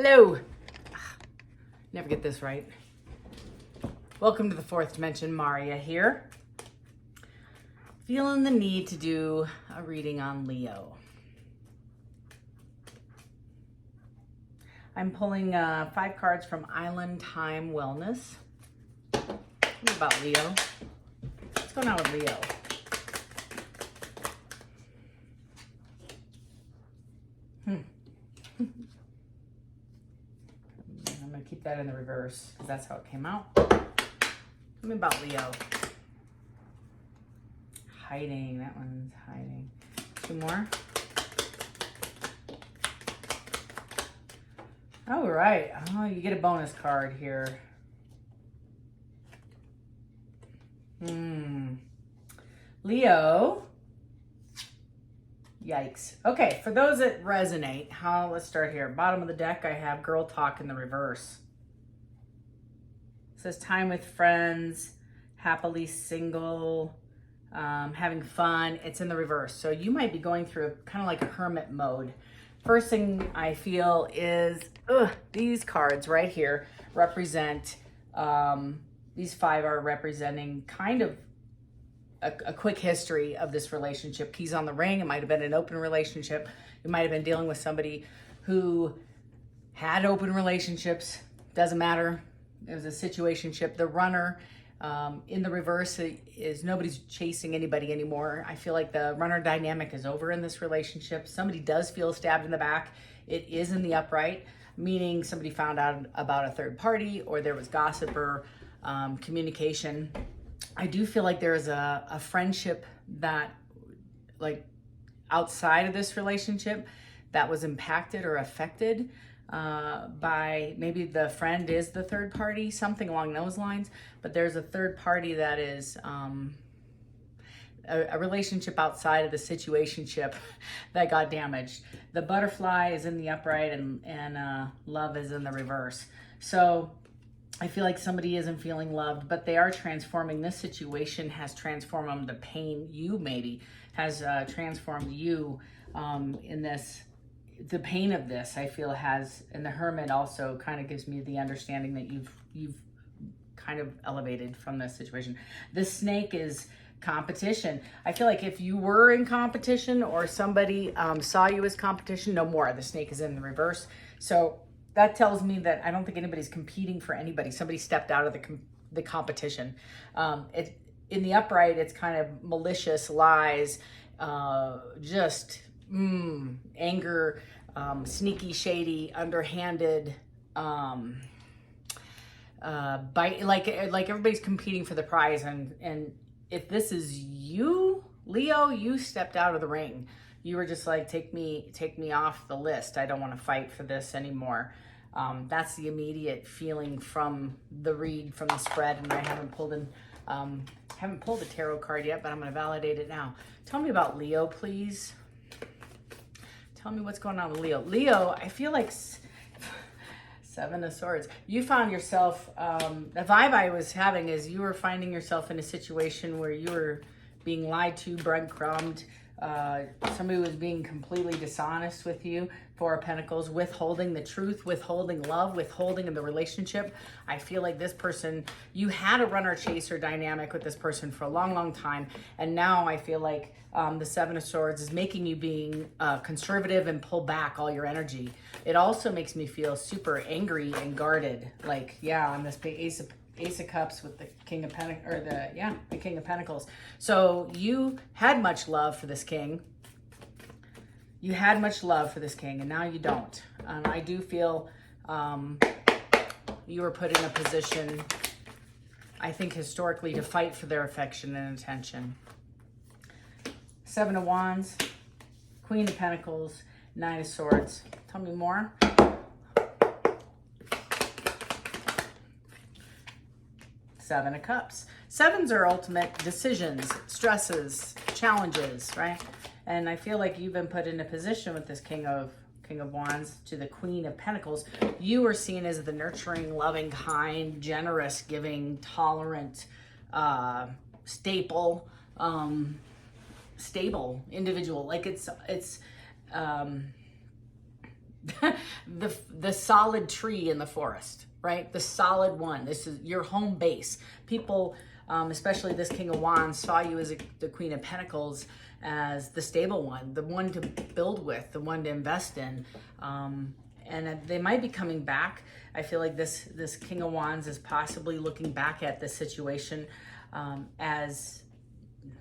Hello. Never get this right. Welcome to the fourth dimension. Maria here. Feeling the need to do a reading on Leo. I'm pulling 5 cards from Island Time Wellness. What about Leo? What's going on with Leo? I'm going to keep that in the reverse because that's how it came out. Tell me about Leo. Hiding. That one's hiding. 2 more. All right. Oh, you get a bonus card here. Leo. Yikes. Okay, for those that resonate, let's start here. Bottom of the deck, I have girl talk in the reverse. It says time with friends, happily single, having fun. It's in the reverse. So you might be going through kind of like a hermit mode. First thing I feel is, these cards right here represent, these 5 are representing kind of a quick history of this relationship. Keys on the ring. It might have been an open relationship. You might have been dealing with somebody who had open relationships. Doesn't matter. It was a situationship. The runner in the reverse is nobody's chasing anybody anymore. I feel like the runner dynamic is over in this relationship. Somebody does feel stabbed in the back. It is in the upright, meaning somebody found out about a third party or there was gossip or communication. I do feel like there is a friendship that, like, outside of this relationship that was impacted or affected by maybe the friend is the third party, something along those lines. But there's a third party that is a relationship outside of the situationship that got damaged. The butterfly is in the upright and love is in the reverse. So I feel like somebody isn't feeling loved, but they are transforming. This situation has transformed them. The pain, you maybe, has transformed you in this. The pain of this, I feel, has, and the hermit also kind of gives me the understanding that you've kind of elevated from this situation. The snake is competition. I feel like if you were in competition or somebody saw you as competition, no more. The snake is in the reverse. So that tells me that I don't think anybody's competing for anybody. Somebody stepped out of the competition. In the upright, it's kind of malicious lies, just anger, sneaky, shady, underhanded, like everybody's competing for the prize. And if this is you, Leo, you stepped out of the ring. You were just like, take me off the list. I don't want to fight for this anymore. That's the immediate feeling from the read, from the spread. And I haven't pulled a tarot card yet, but I'm going to validate it now. Tell me about Leo, please. Tell me what's going on with Leo. Leo, I feel like 7 of Swords. You found yourself, the vibe I was having is you were finding yourself in a situation where you were being lied to, breadcrumbed. Somebody was being completely dishonest with you. 4 of Pentacles, withholding the truth, withholding love, withholding in the relationship. I feel like this person, you had a runner-chaser dynamic with this person for a long, long time. And now I feel like the 7 of Swords is making you being conservative and pull back all your energy. It also makes me feel super angry and guarded. Like, yeah, on this big Ace of Cups with the King of Pentacles, or the King of Pentacles. So you had much love for this king. You had much love for this king, and now you don't. I do feel you were put in a position, I think historically, to fight for their affection and attention. 7 of Wands, Queen of Pentacles, 9 of Swords. Tell me more. Seven of Cups. 7s are ultimate decisions, stresses, challenges, right? And I feel like you've been put in a position with this King of Wands to the Queen of Pentacles. You are seen as the nurturing, loving, kind, generous, giving, tolerant, stable individual. Like it's the solid tree in the forest, right? The solid one. This is your home base. People, especially this King of Wands, saw you as the Queen of Pentacles as the stable one, the one to build with, the one to invest in. And they might be coming back. I feel like this King of Wands is possibly looking back at this situation as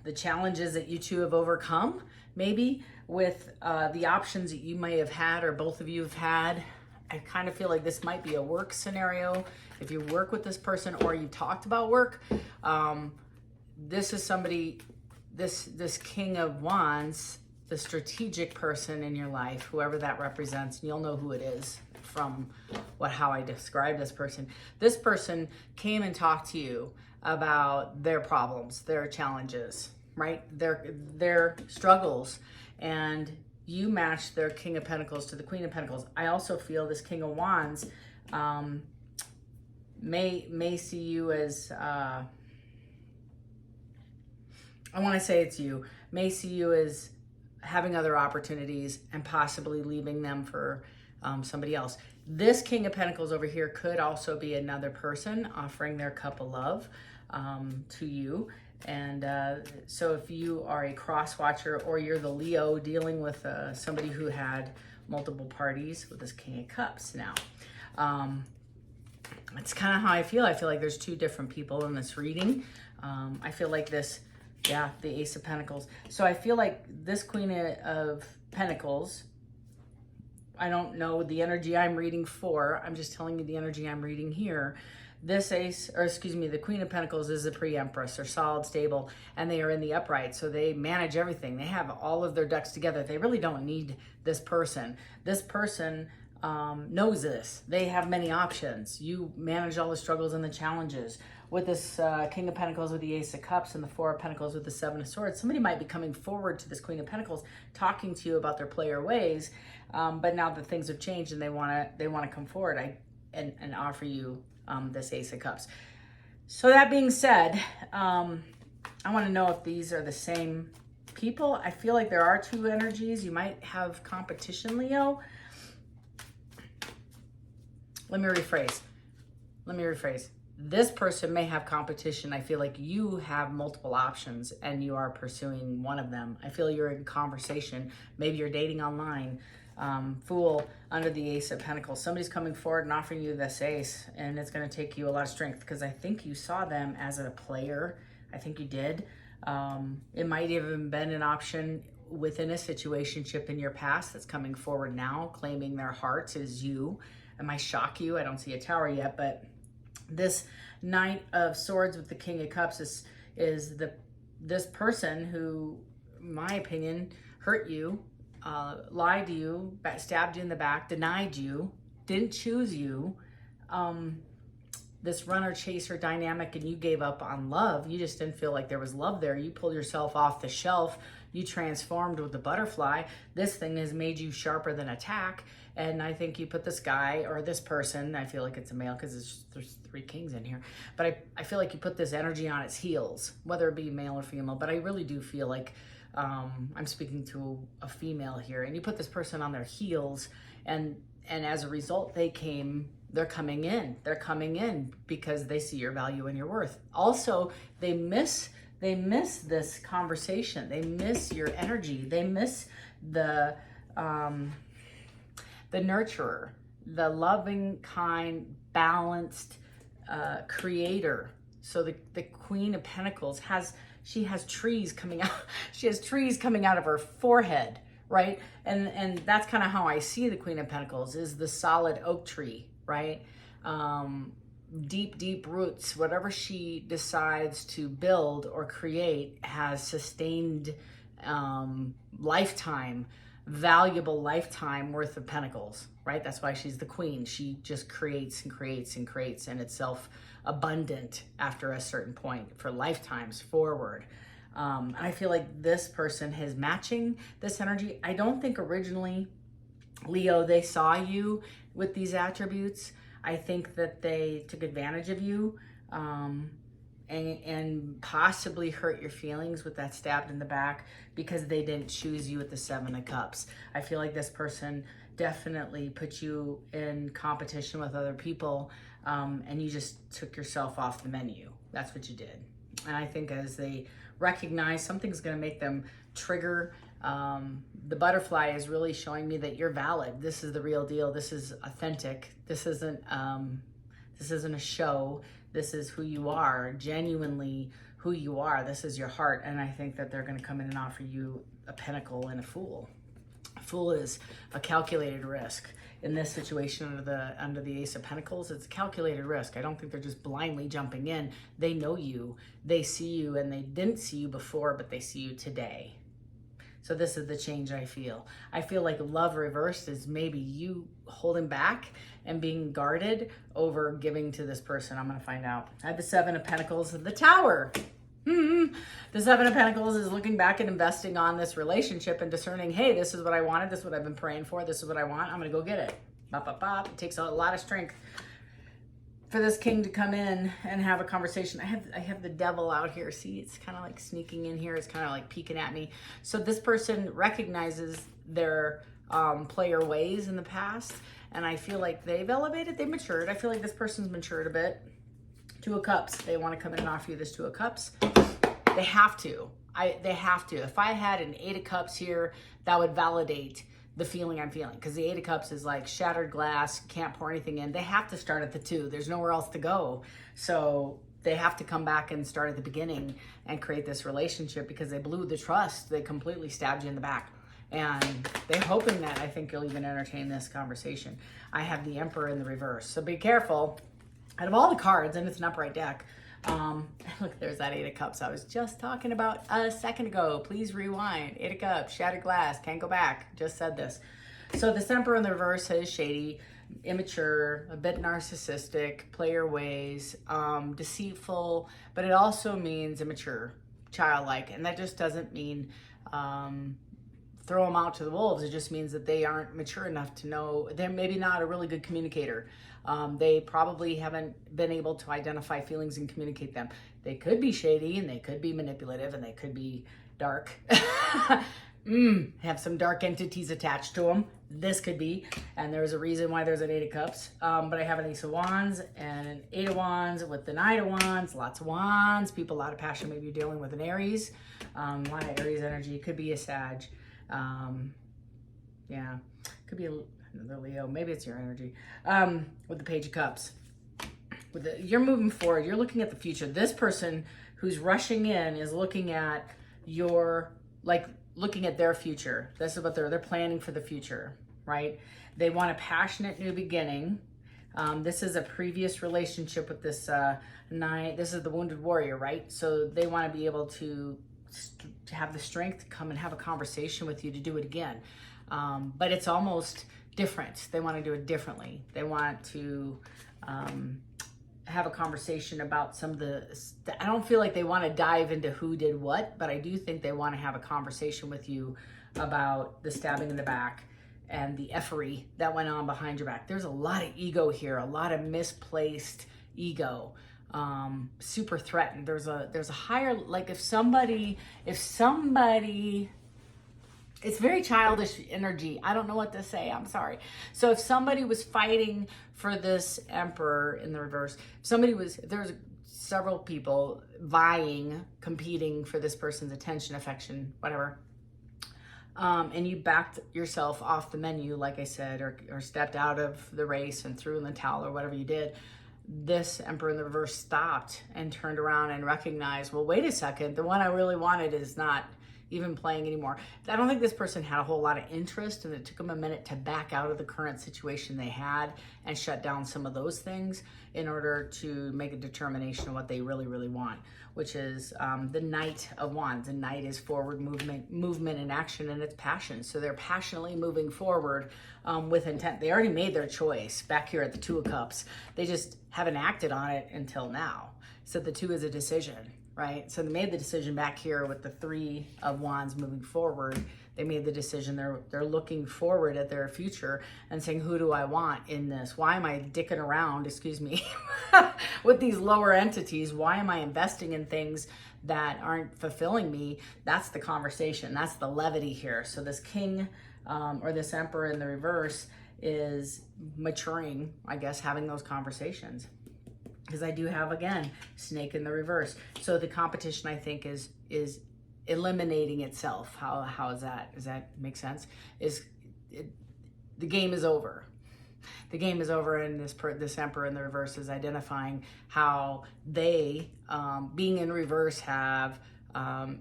the challenges that you two have overcome, maybe with the options that you may have had or both of you have had. I kind of feel like this might be a work scenario. If you work with this person or you talked about work, this is somebody, this King of Wands, the strategic person in your life, whoever that represents, and you'll know who it is from how I describe this person. This person came and talked to you about their problems, their challenges, right? Their struggles, and you matched their King of Pentacles to the Queen of Pentacles. I also feel this King of Wands may see you as, I want to say it's you, may see you as having other opportunities and possibly leaving them for somebody else. This King of Pentacles over here could also be another person offering their cup of love to you. And so if you are a cross watcher or you're the Leo dealing with somebody who had multiple parties with this King of Cups now, it's kind of how I feel. I feel like there's two different people in this reading. I feel like this, yeah, the Ace of Pentacles. So I feel like this Queen of Pentacles, I don't know the energy I'm reading for. I'm just telling you the energy I'm reading here. This ace, or excuse me, the Queen of Pentacles is the pre-empress. They're solid, stable, and they are in the upright. So they manage everything. They have all of their ducks together. They really don't need this person. This person knows this. They have many options. You manage all the struggles and the challenges. With this King of Pentacles with the Ace of Cups and the Four of Pentacles with the Seven of Swords, somebody might be coming forward to this Queen of Pentacles, talking to you about their player ways. But now that things have changed and they want to come forward and offer you this Ace of Cups. So that being said, I want to know if these are the same people. I feel like there are two energies. You might have competition, Leo. Let me rephrase. This person may have competition. I feel like you have multiple options and you are pursuing one of them. I feel you're in conversation. Maybe you're dating online. Fool under the Ace of Pentacles. Somebody's coming forward and offering you this ace, and it's going to take you a lot of strength, because I think you saw them as a player. I think you did. It might even been an option within a situationship in your past that's coming forward now, claiming their hearts as you. It might shock you. I don't see a tower yet, but this Knight of Swords with the King of Cups is this person who, in my opinion, hurt you, lied to you, stabbed you in the back, denied you, didn't choose you. This runner chaser dynamic, and you gave up on love. You just didn't feel like there was love there. You pulled yourself off the shelf. You transformed with the butterfly. This thing has made you sharper than a tack. And I think you put this guy or this person, I feel like it's a male because there's three kings in here, but I feel like you put this energy on its heels, whether it be male or female. But I really do feel like I'm speaking to a female here, and you put this person on their heels, and as a result, they're coming in because they see your value and your worth. Also, they miss this conversation. They miss your energy. They miss the nurturer, the loving, kind, balanced creator. So the Queen of Pentacles has trees coming out. She has trees coming out of her forehead, right? And that's kind of how I see the Queen of Pentacles, is the solid oak tree, right? Deep roots. Whatever she decides to build or create has sustained valuable lifetime worth of pentacles, right? That's why she's the queen. She just creates and creates and creates, and it's self-abundant after a certain point for lifetimes forward. I feel like this person is matching this energy. I don't think originally, Leo, they saw you with these attributes. I think that they took advantage of you. and possibly hurt your feelings with that stabbed in the back because they didn't choose you at the Seven of Cups. I feel like this person definitely put you in competition with other people, and you just took yourself off the menu. That's what you did. And I think as they recognize something's going to make them trigger, the butterfly is really showing me that you're valid. This is the real deal. This is authentic. This isn't a show. This is who you are, genuinely who you are. This is your heart. And I think that they're going to come in and offer you a pentacle and a fool. A fool is a calculated risk. In this situation under the Ace of Pentacles, it's a calculated risk. I don't think they're just blindly jumping in. They know you, they see you, and they didn't see you before, but they see you today. So this is the change I feel. I feel like love reversed is maybe you holding back and being guarded over giving to this person. I'm going to find out. I have the Seven of Pentacles, the Tower. The Seven of Pentacles is looking back and investing on this relationship and discerning, hey, this is what I wanted. This is what I've been praying for. This is what I want. I'm going to go get it. Bop, bop, bop. It takes a lot of strength for this king to come in and have a conversation. I have the devil out here. See, it's kind of like sneaking in here. It's kind of like peeking at me. So this person recognizes their player ways in the past, and I feel like they've elevated, they've matured. I feel like this person's matured a bit. Two of Cups. They want to come in and offer you this Two of Cups. They have to. They have to. If I had an Eight of Cups here, that would validate the feeling I'm feeling, because the Eight of Cups is like shattered glass, can't pour anything in. They have to start at the two. There's nowhere else to go. So they have to come back and start at the beginning and create this relationship because they blew the trust. They completely stabbed you in the back. And they're hoping that I think you'll even entertain this conversation. I have the Emperor in the reverse. So be careful. Out of all the cards, and it's an upright deck, look, there's that Eight of Cups I was just talking about a second ago. Please rewind. Eight of Cups, shattered glass, can't go back. Just said this. So this Emperor in the reverse is shady, immature, a bit narcissistic, player ways, deceitful, but it also means immature, childlike, and that just doesn't mean throw them out to the wolves. It just means that they aren't mature enough to know. They're maybe not a really good communicator. They probably haven't been able to identify feelings and communicate them. They could be shady, and they could be manipulative, and they could be dark. Have some dark entities attached to them. This could be, and there's a reason why there's an Eight of Cups. But I have an Ace of Wands and an Eight of Wands with the Knight of Wands, lots of wands, people, a lot of passion. Maybe you're dealing with an Aries, a lot of Aries energy. It could be a Sag. Yeah, could be another Leo. Maybe it's your energy. With the Page of Cups. You're moving forward. You're looking at the future. This person who's rushing in is looking at looking at their future. This is what they're planning for the future, right? They want a passionate new beginning. This is a previous relationship with this Nine. This is the Wounded Warrior, right? So they want to be able to have the strength to come and have a conversation with you to do it again. But it's almost different. They want to do it differently. They want to have a conversation about some of I don't feel like they want to dive into who did what, but I do think they want to have a conversation with you about the stabbing in the back and the effery that went on behind your back. There's a lot of ego here, a lot of misplaced ego. Super threatened. There's a higher, like if somebody, it's very childish energy. I don't know what to say. I'm sorry. So if somebody was fighting for this Emperor in the reverse, there's several people vying, competing for this person's attention, affection, whatever. And you backed yourself off the menu, like I said, or stepped out of the race and threw in the towel or whatever you did. This Emperor in the reverse stopped and turned around and recognized, well, wait a second, the one I really wanted is not even playing anymore. I don't think this person had a whole lot of interest, and it took them a minute to back out of the current situation they had and shut down some of those things in order to make a determination of what they really, really want, which is the Knight of Wands. And Knight is forward movement and action, and it's passion. So they're passionately moving forward with intent. They already made their choice back here at the Two of Cups. They just haven't acted on it until now. So the two is a decision, right? So they made the decision back here with the Three of Wands moving forward. They made the decision. They're looking forward at their future and saying, who do I want in this? Why am I dicking around, excuse me, with these lower entities? Why am I investing in things that aren't fulfilling me? That's the conversation. That's the levity here. So this king or this emperor in the reverse is maturing, I guess, having those conversations. Because I do have, again, snake in the reverse. So the competition, I think, is eliminating itself. How is that? Does that make sense? The game is over. The game is over, and this emperor in the reverse is identifying how they, being in reverse, have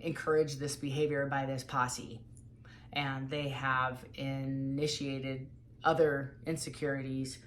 encouraged this behavior by this posse. And they have initiated other insecurities.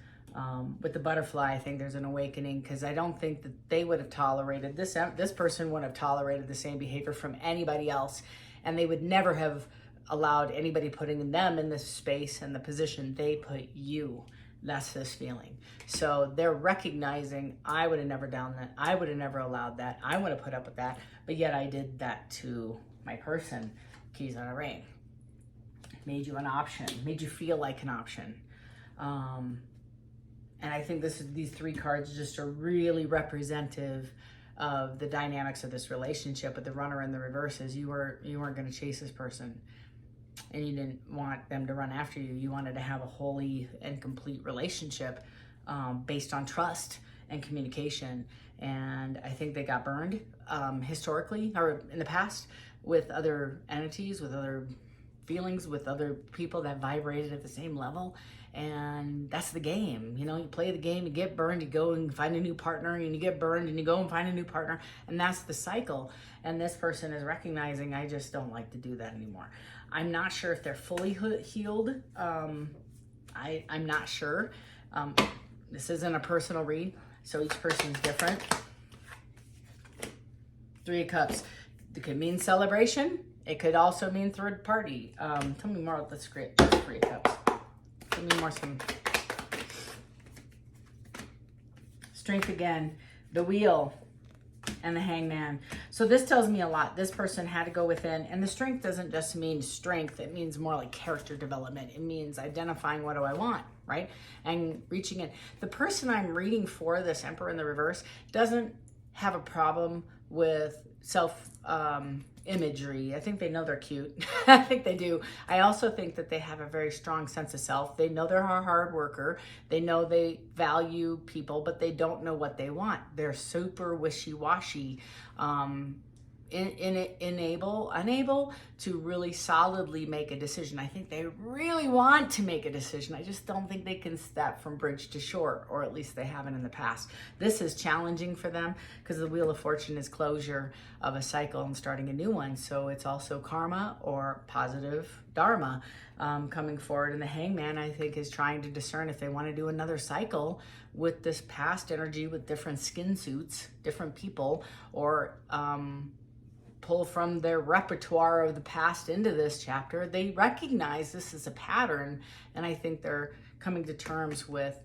With the butterfly, I think there's an awakening, because I don't think that they would have tolerated this person wouldn't have tolerated the same behavior from anybody else, and they would never have allowed anybody putting them in this space and the position they put you. That's this feeling. So they're recognizing, I would have never done that. I would have never allowed that. I would have put up with that, but yet I did that to my person. Keys on a ring. Made you an option. Made you feel like an option. And I think these three cards just are really representative of the dynamics of this relationship. With the runner in the reverse is you weren't going to chase this person, and you didn't want them to run after you. You wanted to have a holy and complete relationship based on trust and communication. And I think they got burned historically or in the past with other entities, with other feelings, with other people that vibrated at the same level. And that's the game. You know, you play the game, you get burned, you go and find a new partner, and you get burned and you go and find a new partner. And that's the cycle. And this person is recognizing, I just don't like to do that anymore. I'm not sure if they're fully healed. I'm not sure. This isn't a personal read, so each person's different. Three of Cups. It could mean celebration. It could also mean third party. Tell me more about this Three of Cups. Give me more some strength again. The Wheel and the Hangman. So this tells me a lot. This person had to go within, and the strength doesn't just mean strength. It means more like character development. It means identifying what do I want, right? And reaching in. The person I'm reading for, this Emperor in the reverse, doesn't have a problem with self imagery. I think they know they're cute. I think they do. I also think that they have a very strong sense of self. They know they're a hard worker. They know they value people, but they don't know what they want. They're super wishy-washy, unable to really solidly make a decision. I think they really want to make a decision. I just don't think they can step from bridge to shore, or at least they haven't in the past. This is challenging for them because the Wheel of Fortune is closure of a cycle and starting a new one. So it's also karma or positive dharma coming forward. And the Hangman, I think, is trying to discern if they want to do another cycle with this past energy with different skin suits, different people, or pull from their repertoire of the past into this chapter. They recognize this is a pattern, and I think they're coming to terms with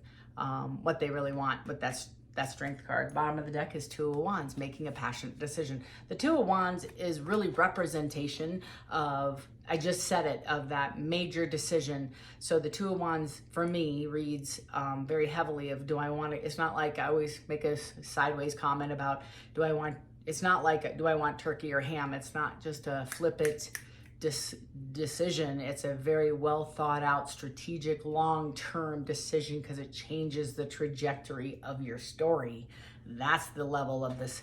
what they really want with that strength card. Bottom of the deck is Two of Wands, making a passionate decision. The Two of Wands is really representation of, I just said it, of that major decision. So the Two of Wands for me reads very heavily of, do I want to, it's not like I always make a sideways comment about, it's not like, do I want turkey or ham? It's not just a flip it decision. It's a very well thought out, strategic, long-term decision because it changes the trajectory of your story. That's the level of this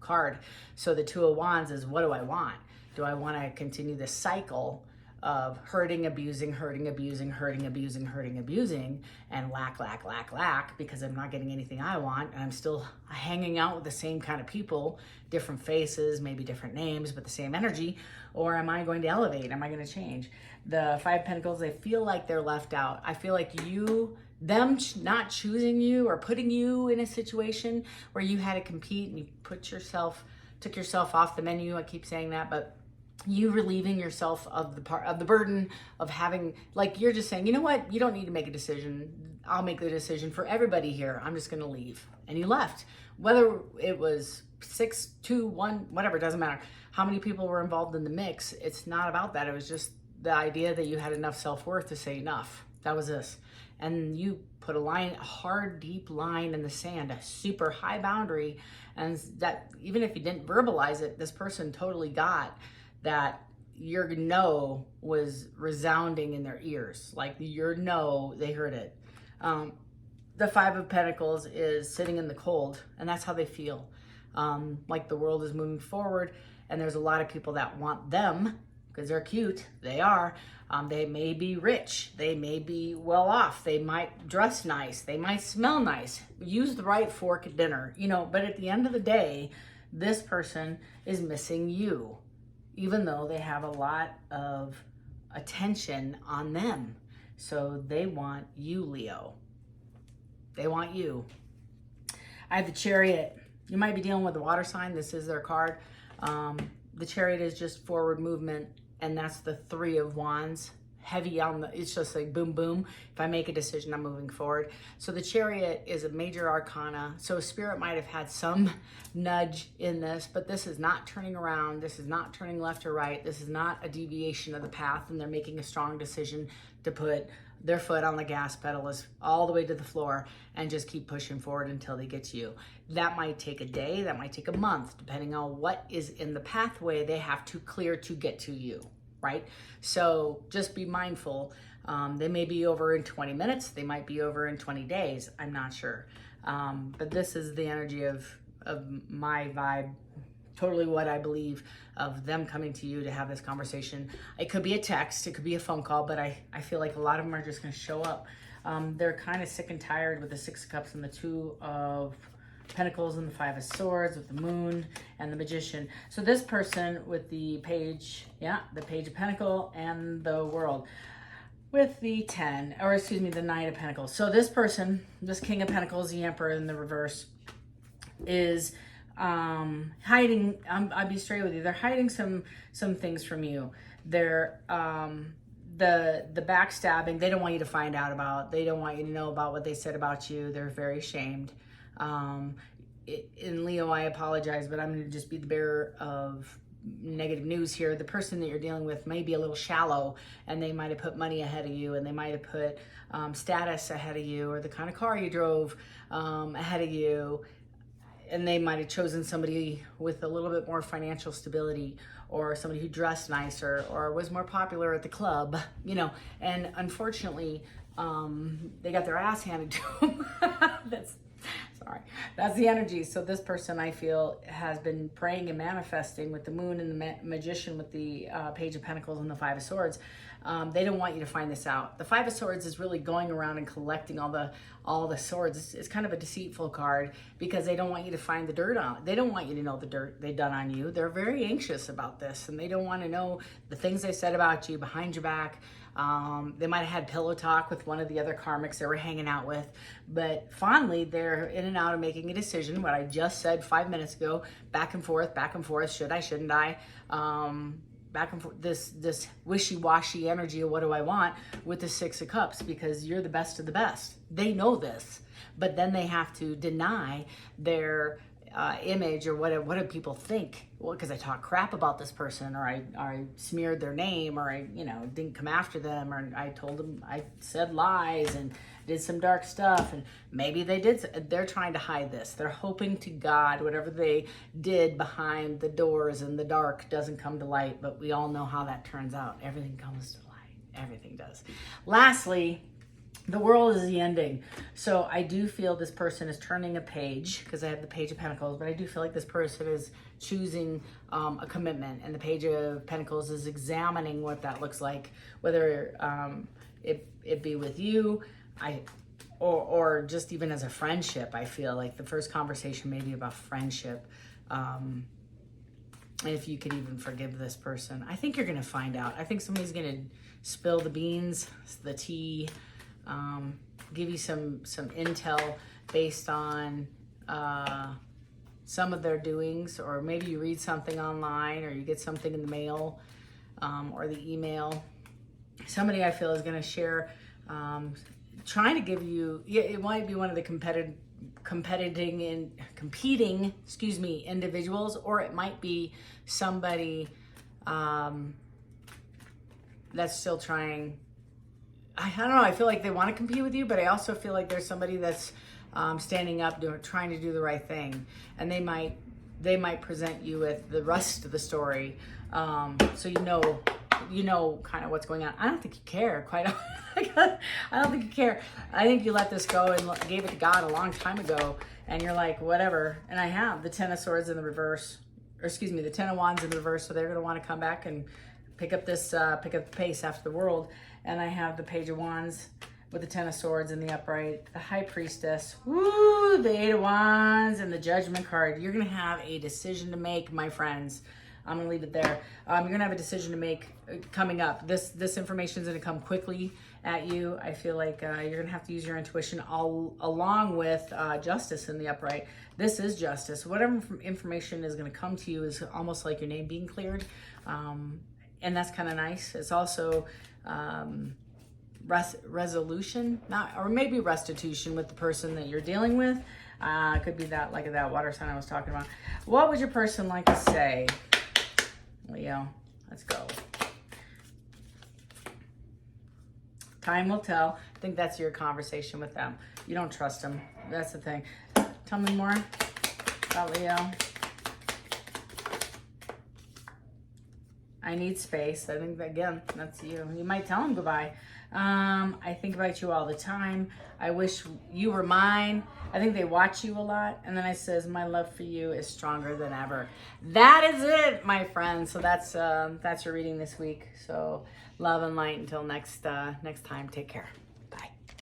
card. So the Two of Wands is, what do I want? Do I want to continue this cycle of hurting, abusing, and lack because I'm not getting anything I want, and I'm still hanging out with the same kind of people, different faces, maybe different names, but the same energy? Or am I going to elevate? Am I going to change? The Five of Pentacles, they feel like they're left out. I feel like them not choosing you or putting you in a situation where you had to compete and you took yourself off the menu. I keep saying that, but you relieving yourself of the burden of having, like, you're just saying, you know what, you don't need to make a decision. I'll make the decision for everybody here. I'm just going to leave. And you left. Whether it was 6, 2, 1, whatever, it doesn't matter how many people were involved in the mix. It's not about that. It was just the idea that you had enough self-worth to say enough. That was this. And you put a hard, deep line in the sand, a super high boundary. And that even if you didn't verbalize it, this person totally got that your no was resounding in their ears. Like your no, they heard it. The Five of Pentacles is sitting in the cold, and that's how they feel. Like the world is moving forward, and there's a lot of people that want them because they're cute. They are. They may be rich. They may be well off. They might dress nice. They might smell nice. Use the right fork at dinner, but at the end of the day, this person is missing you, even though they have a lot of attention on them. So they want you, Leo. They want you. I have the Chariot. You might be dealing with a water sign. This is their card. The Chariot is just forward movement, and that's the Three of Wands. Heavy on it's just like boom, boom. If I make a decision, I'm moving forward. So the Chariot is a major arcana. So Spirit might have had some nudge in this, but this is not turning around. This is not turning left or right. This is not a deviation of the path, and they're making a strong decision to put their foot on the gas pedal is all the way to the floor and just keep pushing forward until they get to you. That might take a day, that might take a month, depending on what is in the pathway they have to clear to get to you, right? So just be mindful. They may be over in 20 minutes, they might be over in 20 days, I'm not sure. But this is the energy of my vibe, totally what I believe of them coming to you to have this conversation. It could be a text, it could be a phone call, but I feel like a lot of them are just gonna show up. They're kind of sick and tired with the Six of Cups and the Two of Pentacles and the Five of Swords with the Moon and the Magician. So this person with the Page, the Page of Pentacle and the World with the the Nine of Pentacles. So this person, this King of Pentacles, the Emperor in the reverse, is hiding. I'll be straight with you. They're hiding some things from you. They're the backstabbing. They don't want you to find out about. They don't want you to know about what they said about you. They're very ashamed. In Leo, I apologize, but I'm going to just be the bearer of negative news here. The person that you're dealing with may be a little shallow, and they might have put money ahead of you, and they might have put status ahead of you, or the kind of car you drove ahead of you. And they might have chosen somebody with a little bit more financial stability, or somebody who dressed nicer or was more popular at the club, and unfortunately, they got their ass handed to them. That's the energy. So this person, I feel, has been praying and manifesting with the Moon and the Magician with the Page of Pentacles and the Five of Swords. They don't want you to find this out. The Five of Swords is really going around and collecting all the swords. It's kind of a deceitful card because they don't want you to find the dirt on it. They don't want you to know the dirt they've done on you. They're very anxious about this, and they don't want to know the things they said about you behind your back. They might have had pillow talk with one of the other karmics they were hanging out with, but finally they're in and out of making a decision. What I just said 5 minutes ago, back and forth, should I, shouldn't I? Back and forth, this wishy-washy energy of what do I want with the Six of Cups, because you're the best of the best. They know this, but then they have to deny their image, or what do people think? Well, because I talk crap about this person, or I smeared their name, or I didn't come after them, or I told them, I said lies and did some dark stuff, and maybe they're trying to hide this. They're hoping to God whatever they did behind the doors in the dark doesn't come to light, but we all know how that turns out. Everything comes to light. Everything does. Lastly, the world is the ending. So I do feel this person is turning a page, because I have the Page of Pentacles, but I do feel like this person is choosing a commitment, and the Page of Pentacles is examining what that looks like, whether it be with you, or just even as a friendship. I feel like the first conversation may be about friendship. And if you could even forgive this person, I think you're going to find out. I think somebody's going to spill the beans, the tea, give you some intel based on some of their doings, or maybe you read something online, or you get something in the mail, or the email. Somebody I feel is going to share, trying to give you, it might be one of the competing, individuals, or it might be somebody that's still trying. I don't know. I feel like they want to compete with you, but I also feel like there's somebody that's standing up, trying to do the right thing, and they might present you with the rest of the story, so you know kind of what's going on. I don't think you care, quite. I don't think you care. I think you let this go and gave it to God a long time ago, and you're like, whatever. And I have the Ten of Swords in the reverse, or the Ten of Wands in the reverse, so they're going to want to come back and pick up the pace after the world. And I have the Page of Wands with the Ten of Swords in the upright, the High Priestess, woo, the Eight of Wands, and the Judgment card. You're going to have a decision to make, my friends. I'm going to leave it there. You're going to have a decision to make coming up. This information is going to come quickly at you. I feel like you're going to have to use your intuition along with Justice in the upright. This is Justice. Whatever information is going to come to you is almost like your name being cleared. And that's kind of nice. It's also resolution, or maybe restitution with the person that you're dealing with. Could be that, like that water sign I was talking about. What would your person like to say? Leo, let's go. Time will tell. I think that's your conversation with them. You don't trust them. That's the thing. Tell me more about Leo. I need space. I think, again, that's you. You might tell him goodbye. I think about you all the time. I wish you were mine. I think they watch you a lot. And then I says, my love for you is stronger than ever. That is it, my friends. So that's your reading this week. So love and light until next time. Take care.